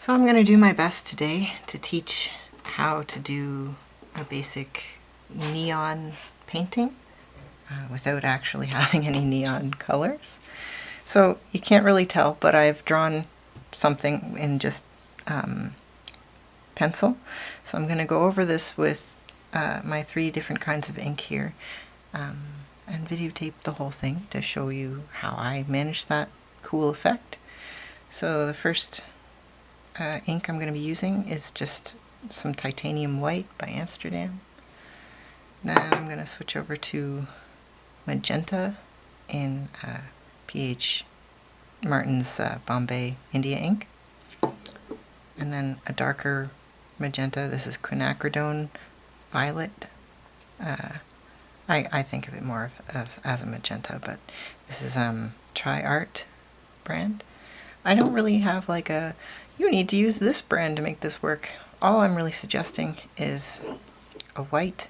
So I'm going to do my best today to teach how to do a basic neon painting without actually having any neon colors. So you can't really tell, but I've drawn something in just pencil. So I'm going to go over this with my 3 different kinds of ink here and videotape the whole thing to show you how I managed that cool effect. So the first ink I'm going to be using is just some titanium white by Amsterdam. Then I'm going to switch over to magenta in P.H. Martin's Bombay India ink. And then a darker magenta. This is Quinacridone Violet. I think of it more as a magenta, but this is Tri Art brand. I don't really have like a, you need to use this brand to make this work. All I'm really suggesting is a white,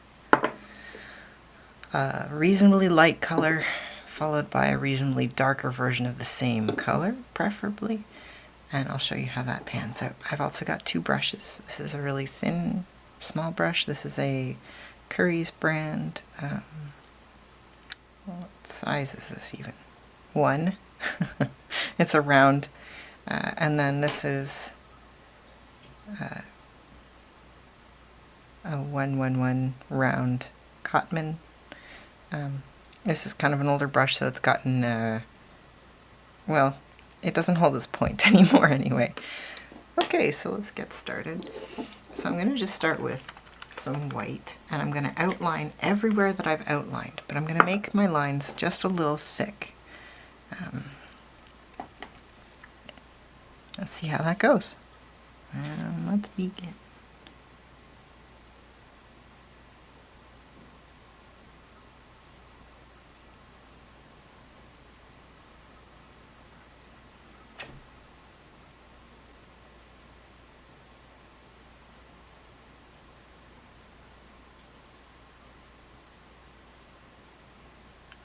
reasonably light color, followed by a reasonably darker version of the same color, preferably. And I'll show you how that pans out. I've also got 2 brushes. This is a really thin, small brush. This is a Curry's brand. What size is this even? 1. It's a round. And then this is a 111 round Cotman. This is kind of an older brush, so it's gotten, well, it doesn't hold its point anymore anyway. Okay, so let's get started. So I'm going to just start with some white, and I'm going to outline everywhere that I've outlined, but I'm going to make my lines just a little thick. Let's see how that goes. Let's begin.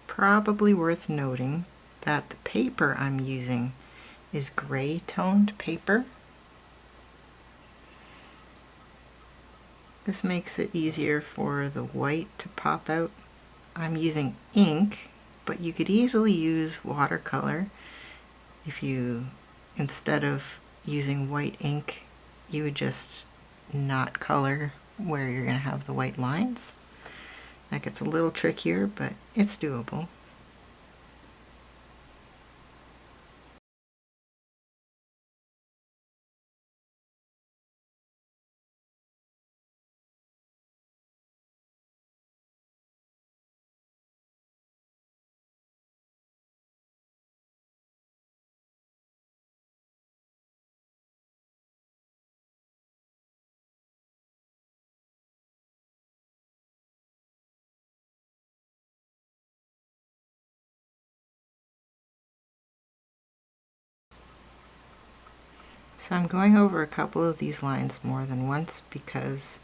Probably worth noting that the paper I'm using is gray toned paper. This makes it easier for the white to pop out. I'm using ink, but you could easily use watercolor if you, instead of using white ink, you would just not color where you're going to have the white lines. That gets a little trickier, but it's doable. So I'm going over a couple of these lines more than once because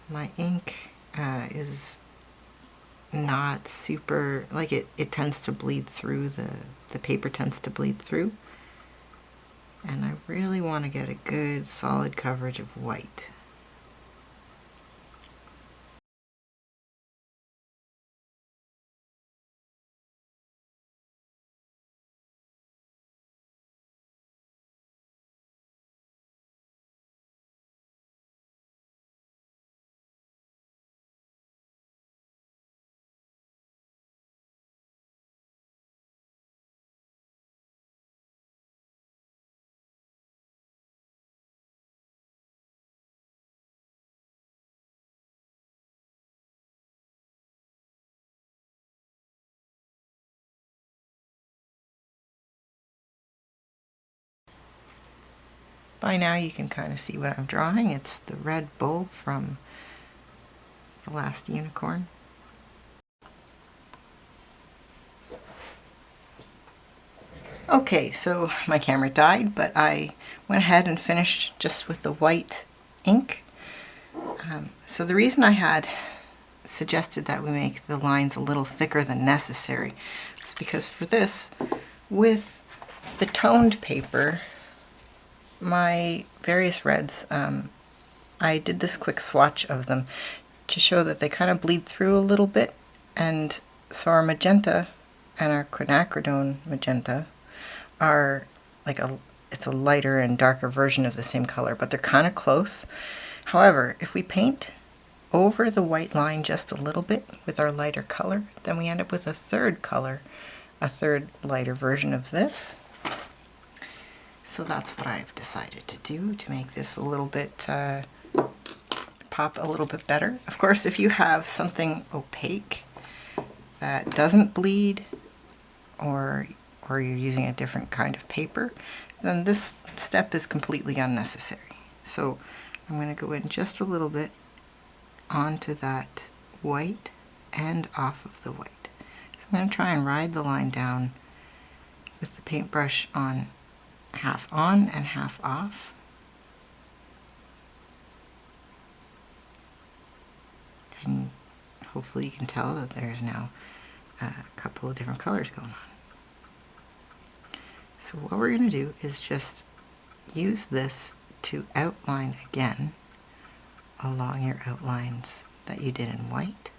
my ink is not super, like it tends to bleed through, the paper tends to bleed through. And I really want to get a good solid coverage of white. By now you can kind of see what I'm drawing. It's the red bull from The Last Unicorn. Okay, so my camera died, but I went ahead and finished just with the white ink. So the reason I had suggested that we make the lines a little thicker than necessary is because for this, with the toned paper, my various reds, I did this quick swatch of them to show that they kind of bleed through a little bit, and so our magenta and our quinacridone magenta are like it's a lighter and darker version of the same color, but they're kind of close. However, if we paint over the white line just a little bit with our lighter color, then we end up with a third color, a third lighter version of this. So that's what I've decided to do to make this a little bit pop a little bit better. Of course, if you have something opaque that doesn't bleed, or you're using a different kind of paper, then this step is completely unnecessary. So I'm going to go in just a little bit onto that white and off of the white. So I'm going to try and ride the line down with the paintbrush on half on and half off. And hopefully you can tell that there's now a couple of different colors going on. So what we're going to do is just use this to outline again along your outlines that you did in white.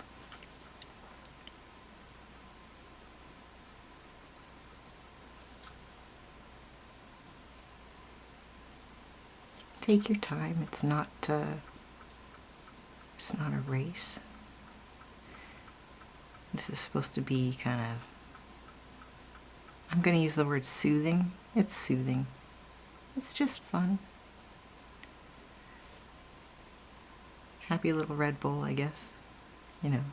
Take your time, it's not a race. This is supposed to be kind of, I'm going to use the word soothing. It's soothing. It's just fun. Happy little Red Bull, I guess. You know.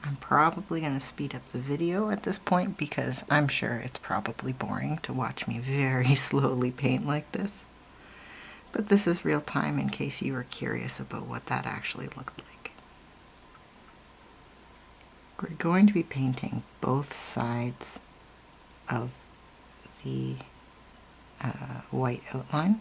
I'm probably going to speed up the video at this point because I'm sure it's probably boring to watch me very slowly paint like this. But this is real time in case you were curious about what that actually looked like. We're going to be painting both sides of the white outline.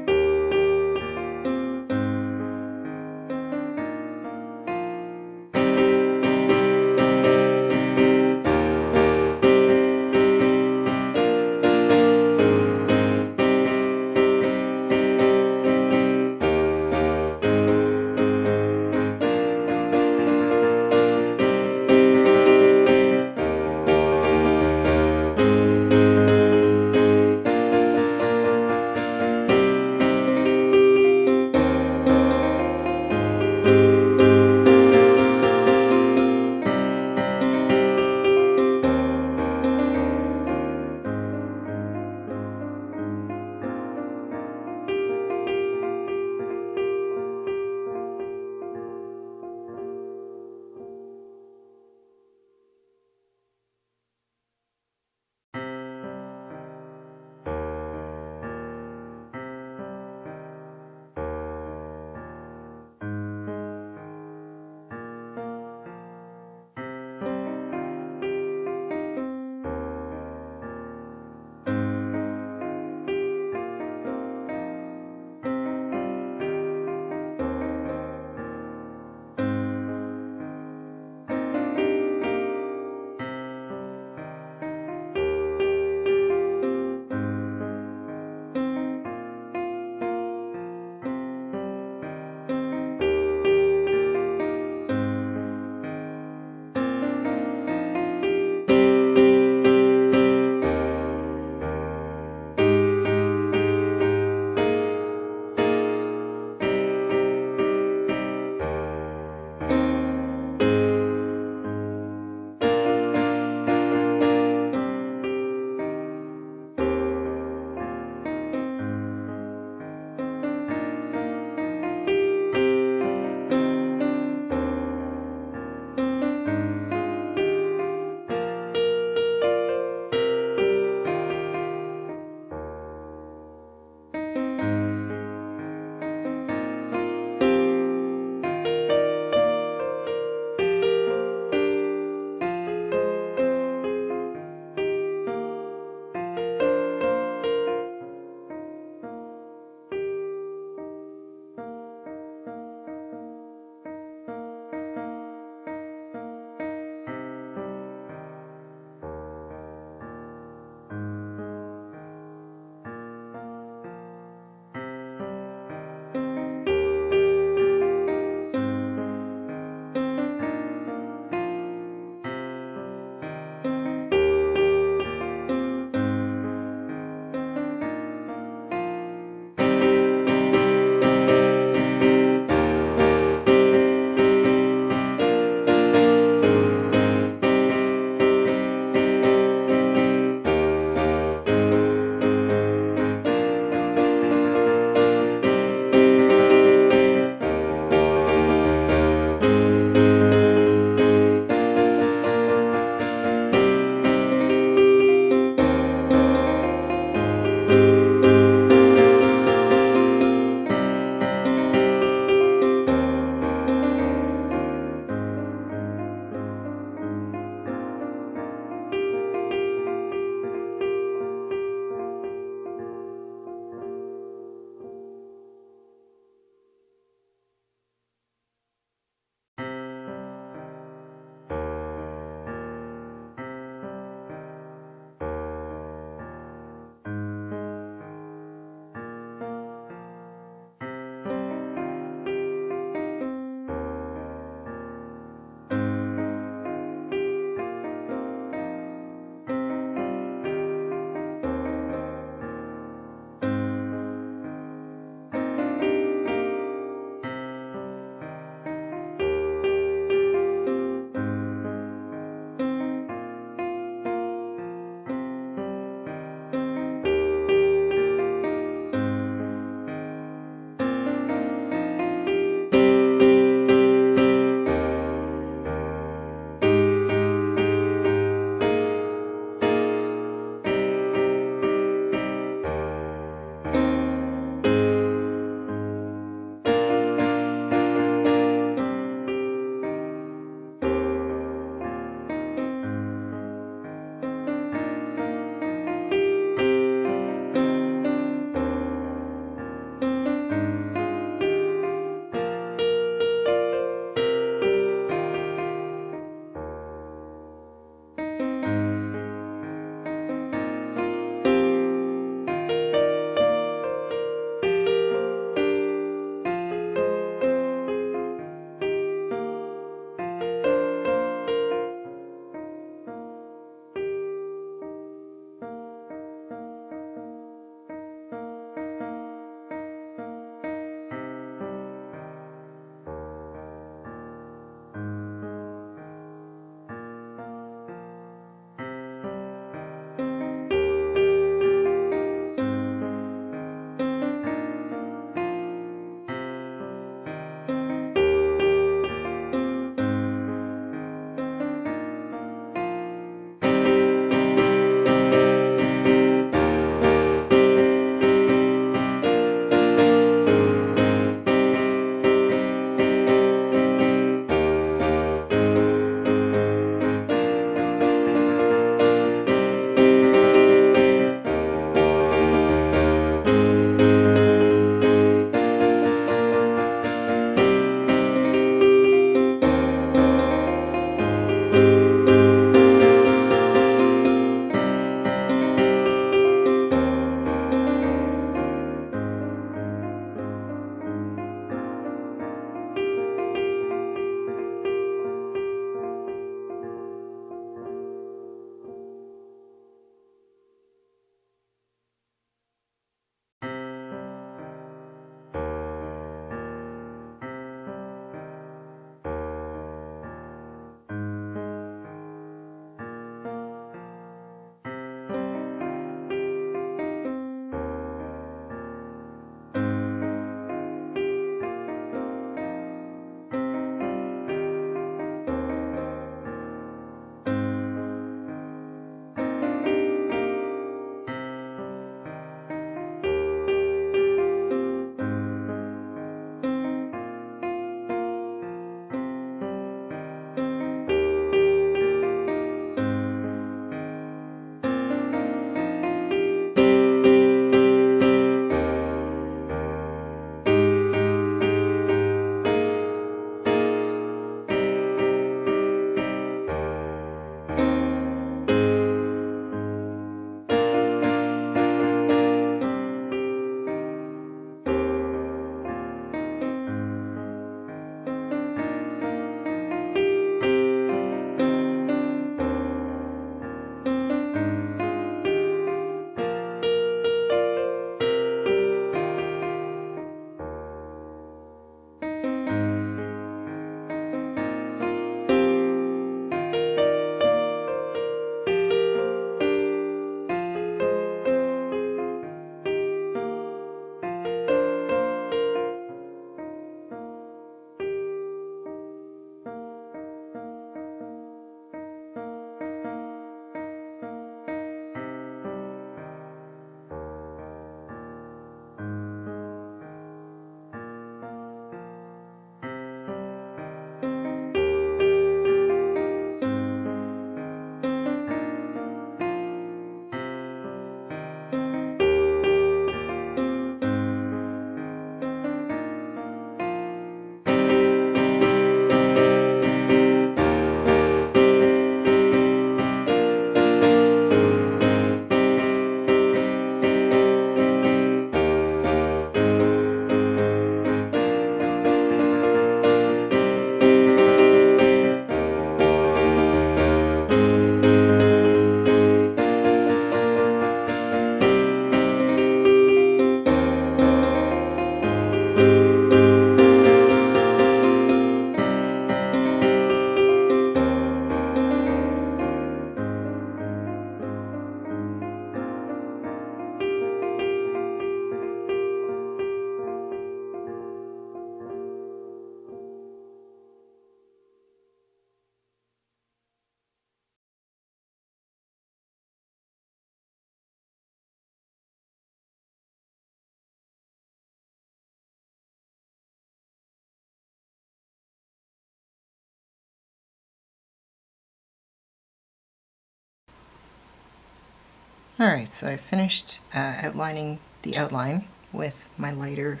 Alright, so I finished outlining the outline with my lighter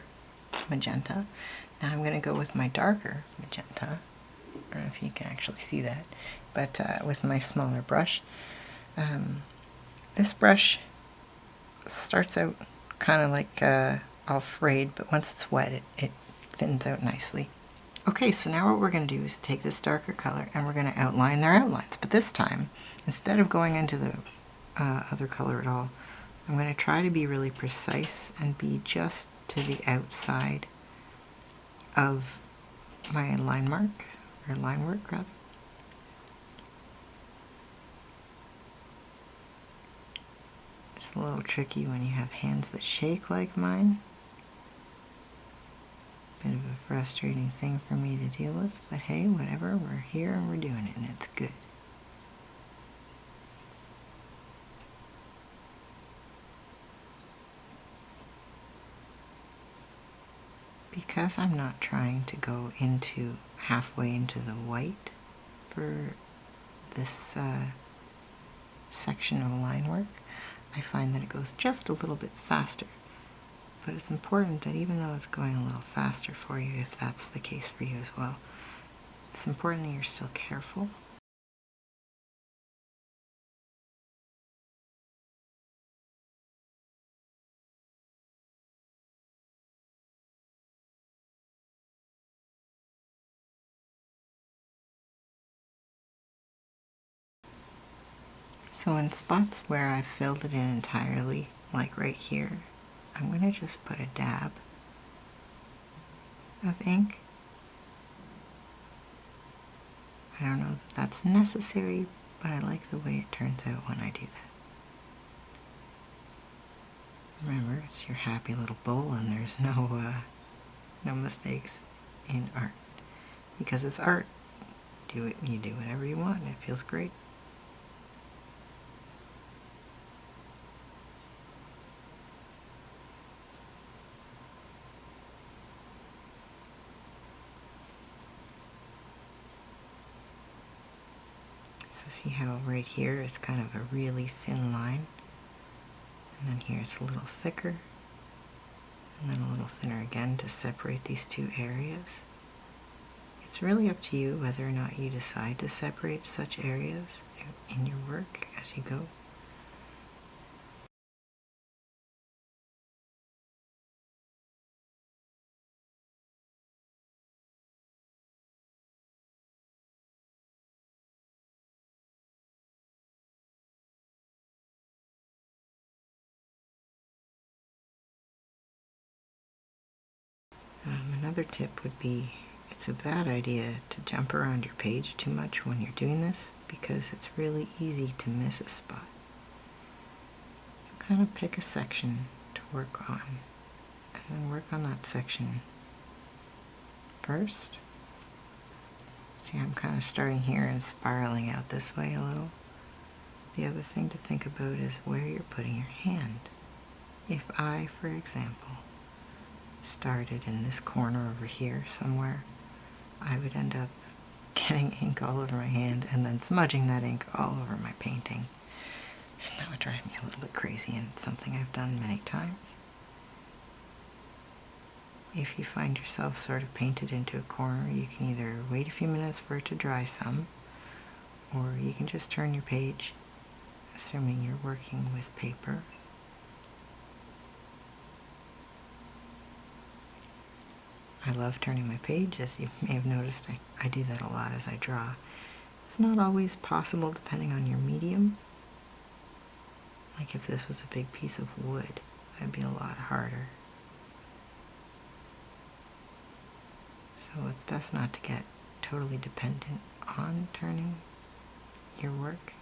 magenta. Now I'm going to go with my darker magenta. I don't know if you can actually see that, but with my smaller brush. This brush starts out kind of like all frayed, but once it's wet it thins out nicely. Okay, so now what we're going to do is take this darker color and we're going to outline their outlines, but this time, instead of going into the other color at all, I'm going to try to be really precise and be just to the outside of my line mark, or line work rather. It's a little tricky when you have hands that shake like mine. Bit of a frustrating thing for me to deal with, but hey, whatever, we're here and we're doing it and it's good. Because I'm not trying to go into halfway into the white for this section of line work, I find that it goes just a little bit faster. But it's important that even though it's going a little faster for you, if that's the case for you as well, it's important that you're still careful. So in spots where I've filled it in entirely, like right here, I'm going to just put a dab of ink. I don't know if that's necessary, but I like the way it turns out when I do that. Remember, it's your happy little bowl and there's no mistakes in art. Because it's art. You do whatever you want and it feels great. So see how right here it's kind of a really thin line, and then here it's a little thicker, and then a little thinner again to separate these two areas. It's really up to you whether or not you decide to separate such areas in your work as you go. Another tip would be, it's a bad idea to jump around your page too much when you're doing this because it's really easy to miss a spot. So kind of pick a section to work on and then work on that section first. See, I'm kind of starting here and spiraling out this way a little. The other thing to think about is where you're putting your hand. If I, for example, started in this corner over here somewhere, I would end up getting ink all over my hand and then smudging that ink all over my painting. And that would drive me a little bit crazy, and it's something I've done many times. If you find yourself sort of painted into a corner, you can either wait a few minutes for it to dry some, or you can just turn your page, assuming you're working with paper. I love turning my page, as you may have noticed. I do that a lot as I draw. It's not always possible depending on your medium. Like if this was a big piece of wood, that'd be a lot harder. So it's best not to get totally dependent on turning your work.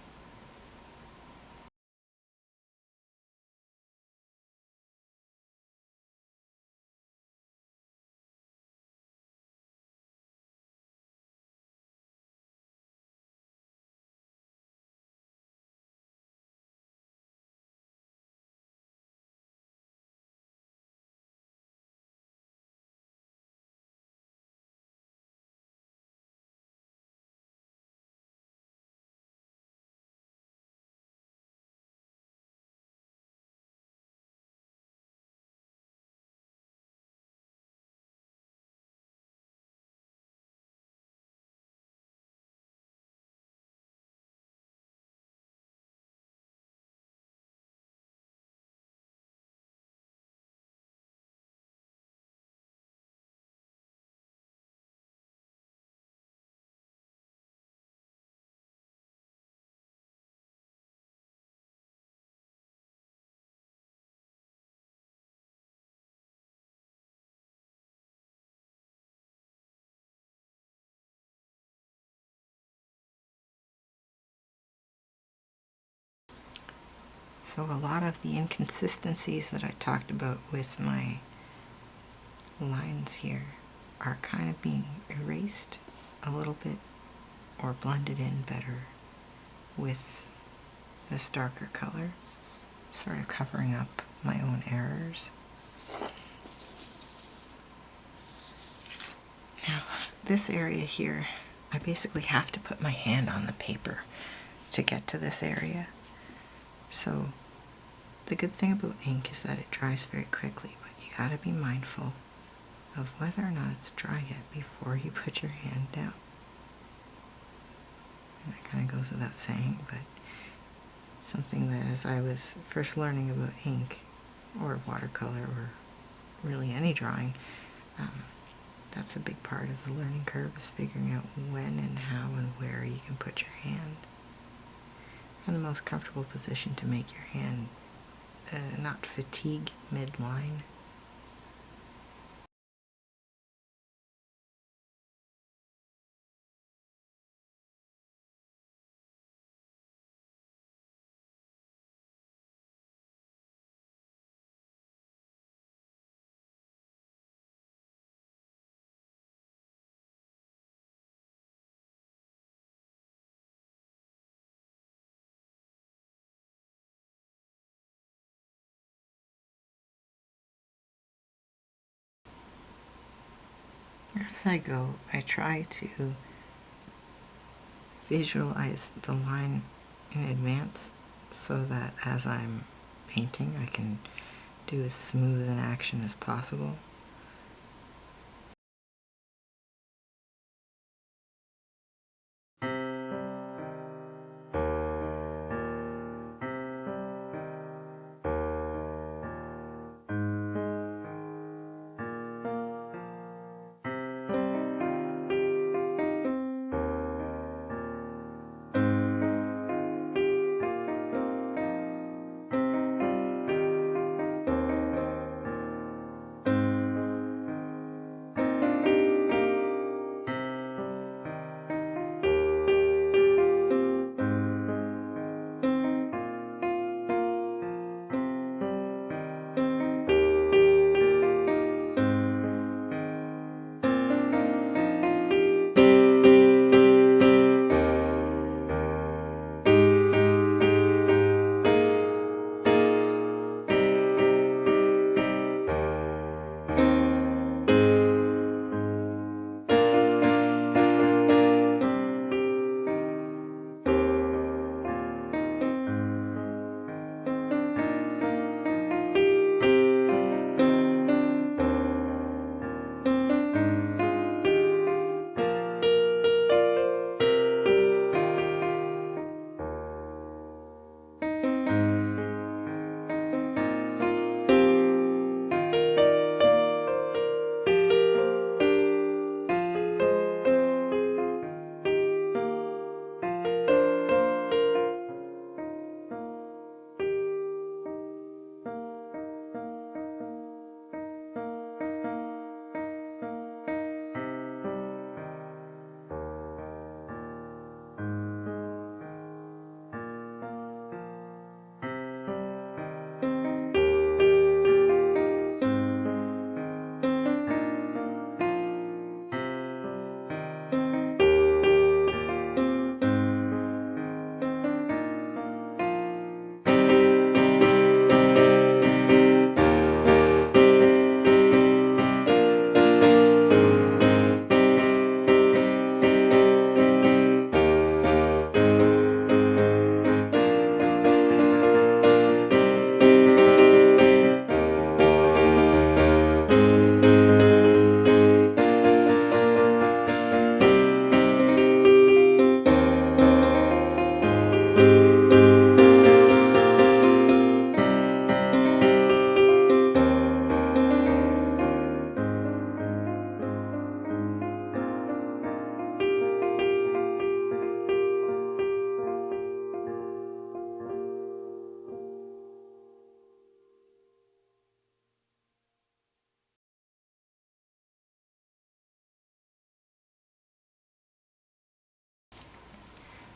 So a lot of the inconsistencies that I talked about with my lines here are kind of being erased a little bit or blended in better with this darker color, sort of covering up my own errors. Now, this area here, I basically have to put my hand on the paper to get to this area. So the good thing about ink is that it dries very quickly, but you gotta be mindful of whether or not it's dry yet before you put your hand down. And that kind of goes without saying, but something that as I was first learning about ink or watercolor or really any drawing, that's a big part of the learning curve, is figuring out when and how and where you can put your hand. And the most comfortable position to make your hand not fatigue midline. As I go, I try to visualize the line in advance so that as I'm painting I can do as smooth an action as possible.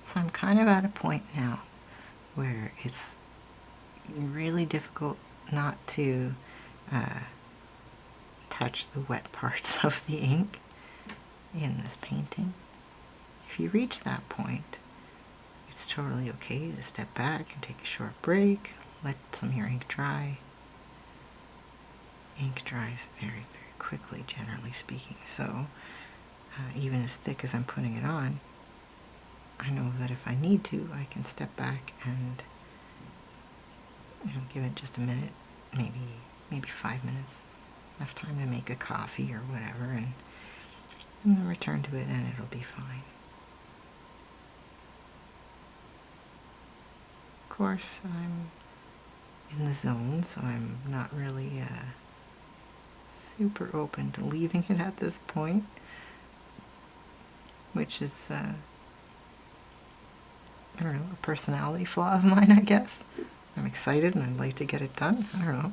So I'm kind of at a point now where it's really difficult not to touch the wet parts of the ink in this painting. If you reach that point, it's totally okay to step back and take a short break, let some of your ink dry. Ink dries very, very quickly, generally speaking, so even as thick as I'm putting it on, I know that if I need to, I can step back and give it just a minute, maybe 5 minutes, enough time to make a coffee or whatever, and then return to it and it'll be fine. Of course, I'm in the zone, so I'm not really super open to leaving it at this point, which is, I don't know, a personality flaw of mine, I guess. I'm excited and I'd like to get it done. I don't know.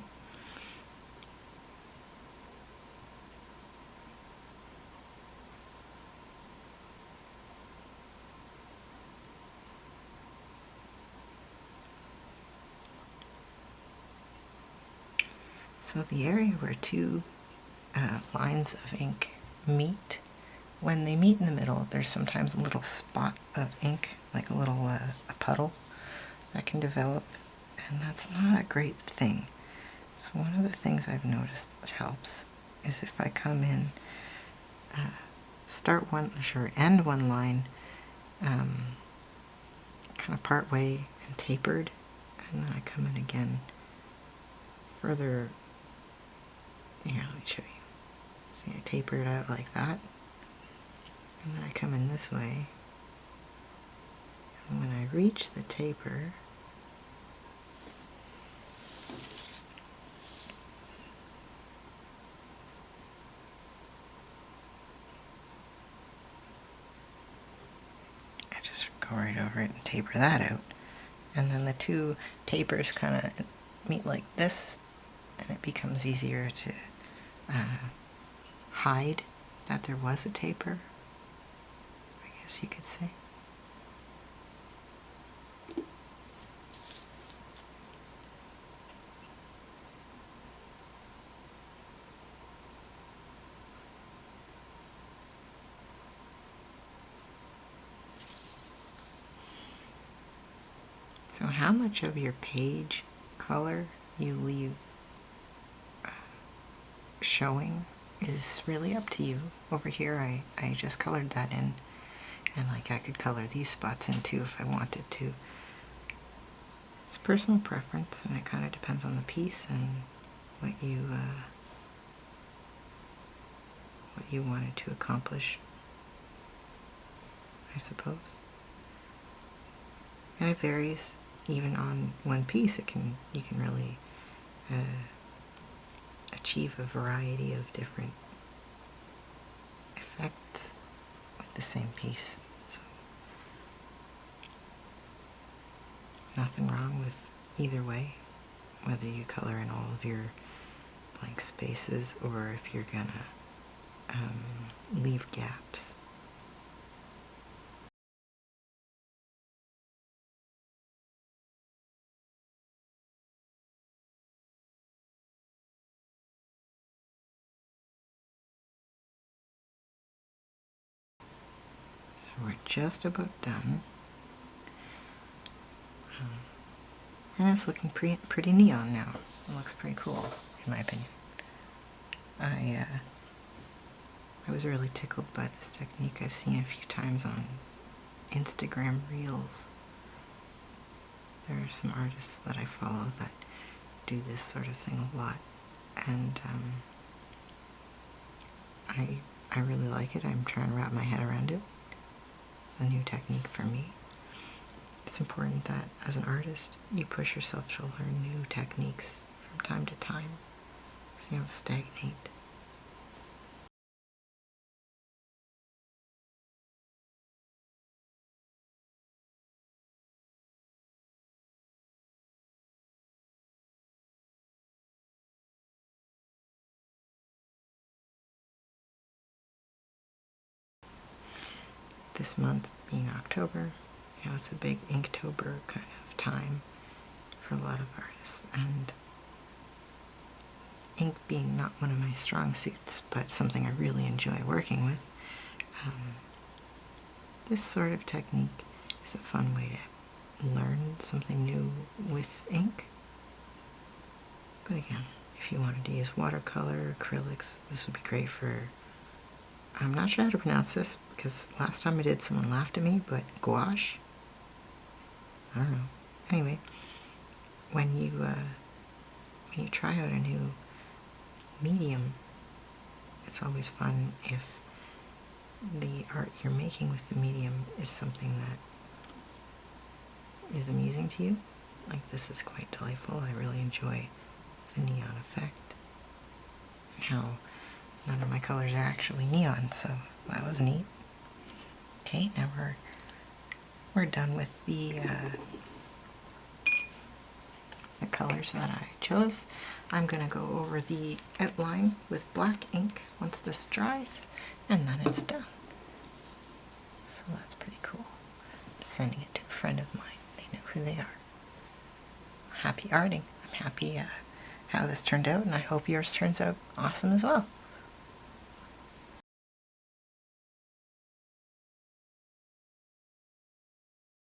So the area where two lines of ink meet, when they meet in the middle, there's sometimes a little spot of ink, like a little a puddle that can develop, and that's not a great thing. So one of the things I've noticed that helps is if I come in, end one line kind of part way and tapered, and then I come in again further. Here, let me show you. See, I taper it out like that, and then I come in this way, and when I reach the taper, I just go right over it and taper that out, and then the two tapers kind of meet like this, and it becomes easier to hide that there was a taper, I guess you could say. So how much of your page color you leave showing is really up to you. Over here I just colored that in, and like I could color these spots in too if I wanted to. It's personal preference, and it kind of depends on the piece and what you wanted to accomplish, I suppose. And it varies even on one piece. You can really achieve a variety of different effects with the same piece. So nothing wrong with either way, whether you color in all of your blank spaces or if you're gonna leave gaps. So we're just about done. And it's looking pretty neon now. It looks pretty cool, in my opinion. I was really tickled by this technique. I've seen it a few times on Instagram Reels. There are some artists that I follow that do this sort of thing a lot, and I really like it. I'm trying to wrap my head around it. It's a new technique for me. It's important that as an artist you push yourself to learn new techniques from time to time so you don't stagnate. This month being October, it's a big Inktober kind of time for a lot of artists, and ink being not one of my strong suits, but something I really enjoy working with, this sort of technique is a fun way to learn something new with ink. But again, if you wanted to use watercolor, acrylics, this would be great for, I'm not sure how to pronounce this because last time I did someone laughed at me, but gouache? I don't know. Anyway, when you try out a new medium, it's always fun if the art you're making with the medium is something that is amusing to you. Like, this is quite delightful. I really enjoy the neon effect and how none of my colors are actually neon, so that was neat. Okay, now we're done with the colors that I chose. I'm going to go over the outline with black ink once this dries, and then it's done. So that's pretty cool. I'm sending it to a friend of mine. They know who they are. Happy arting. I'm happy how this turned out, and I hope yours turns out awesome as well.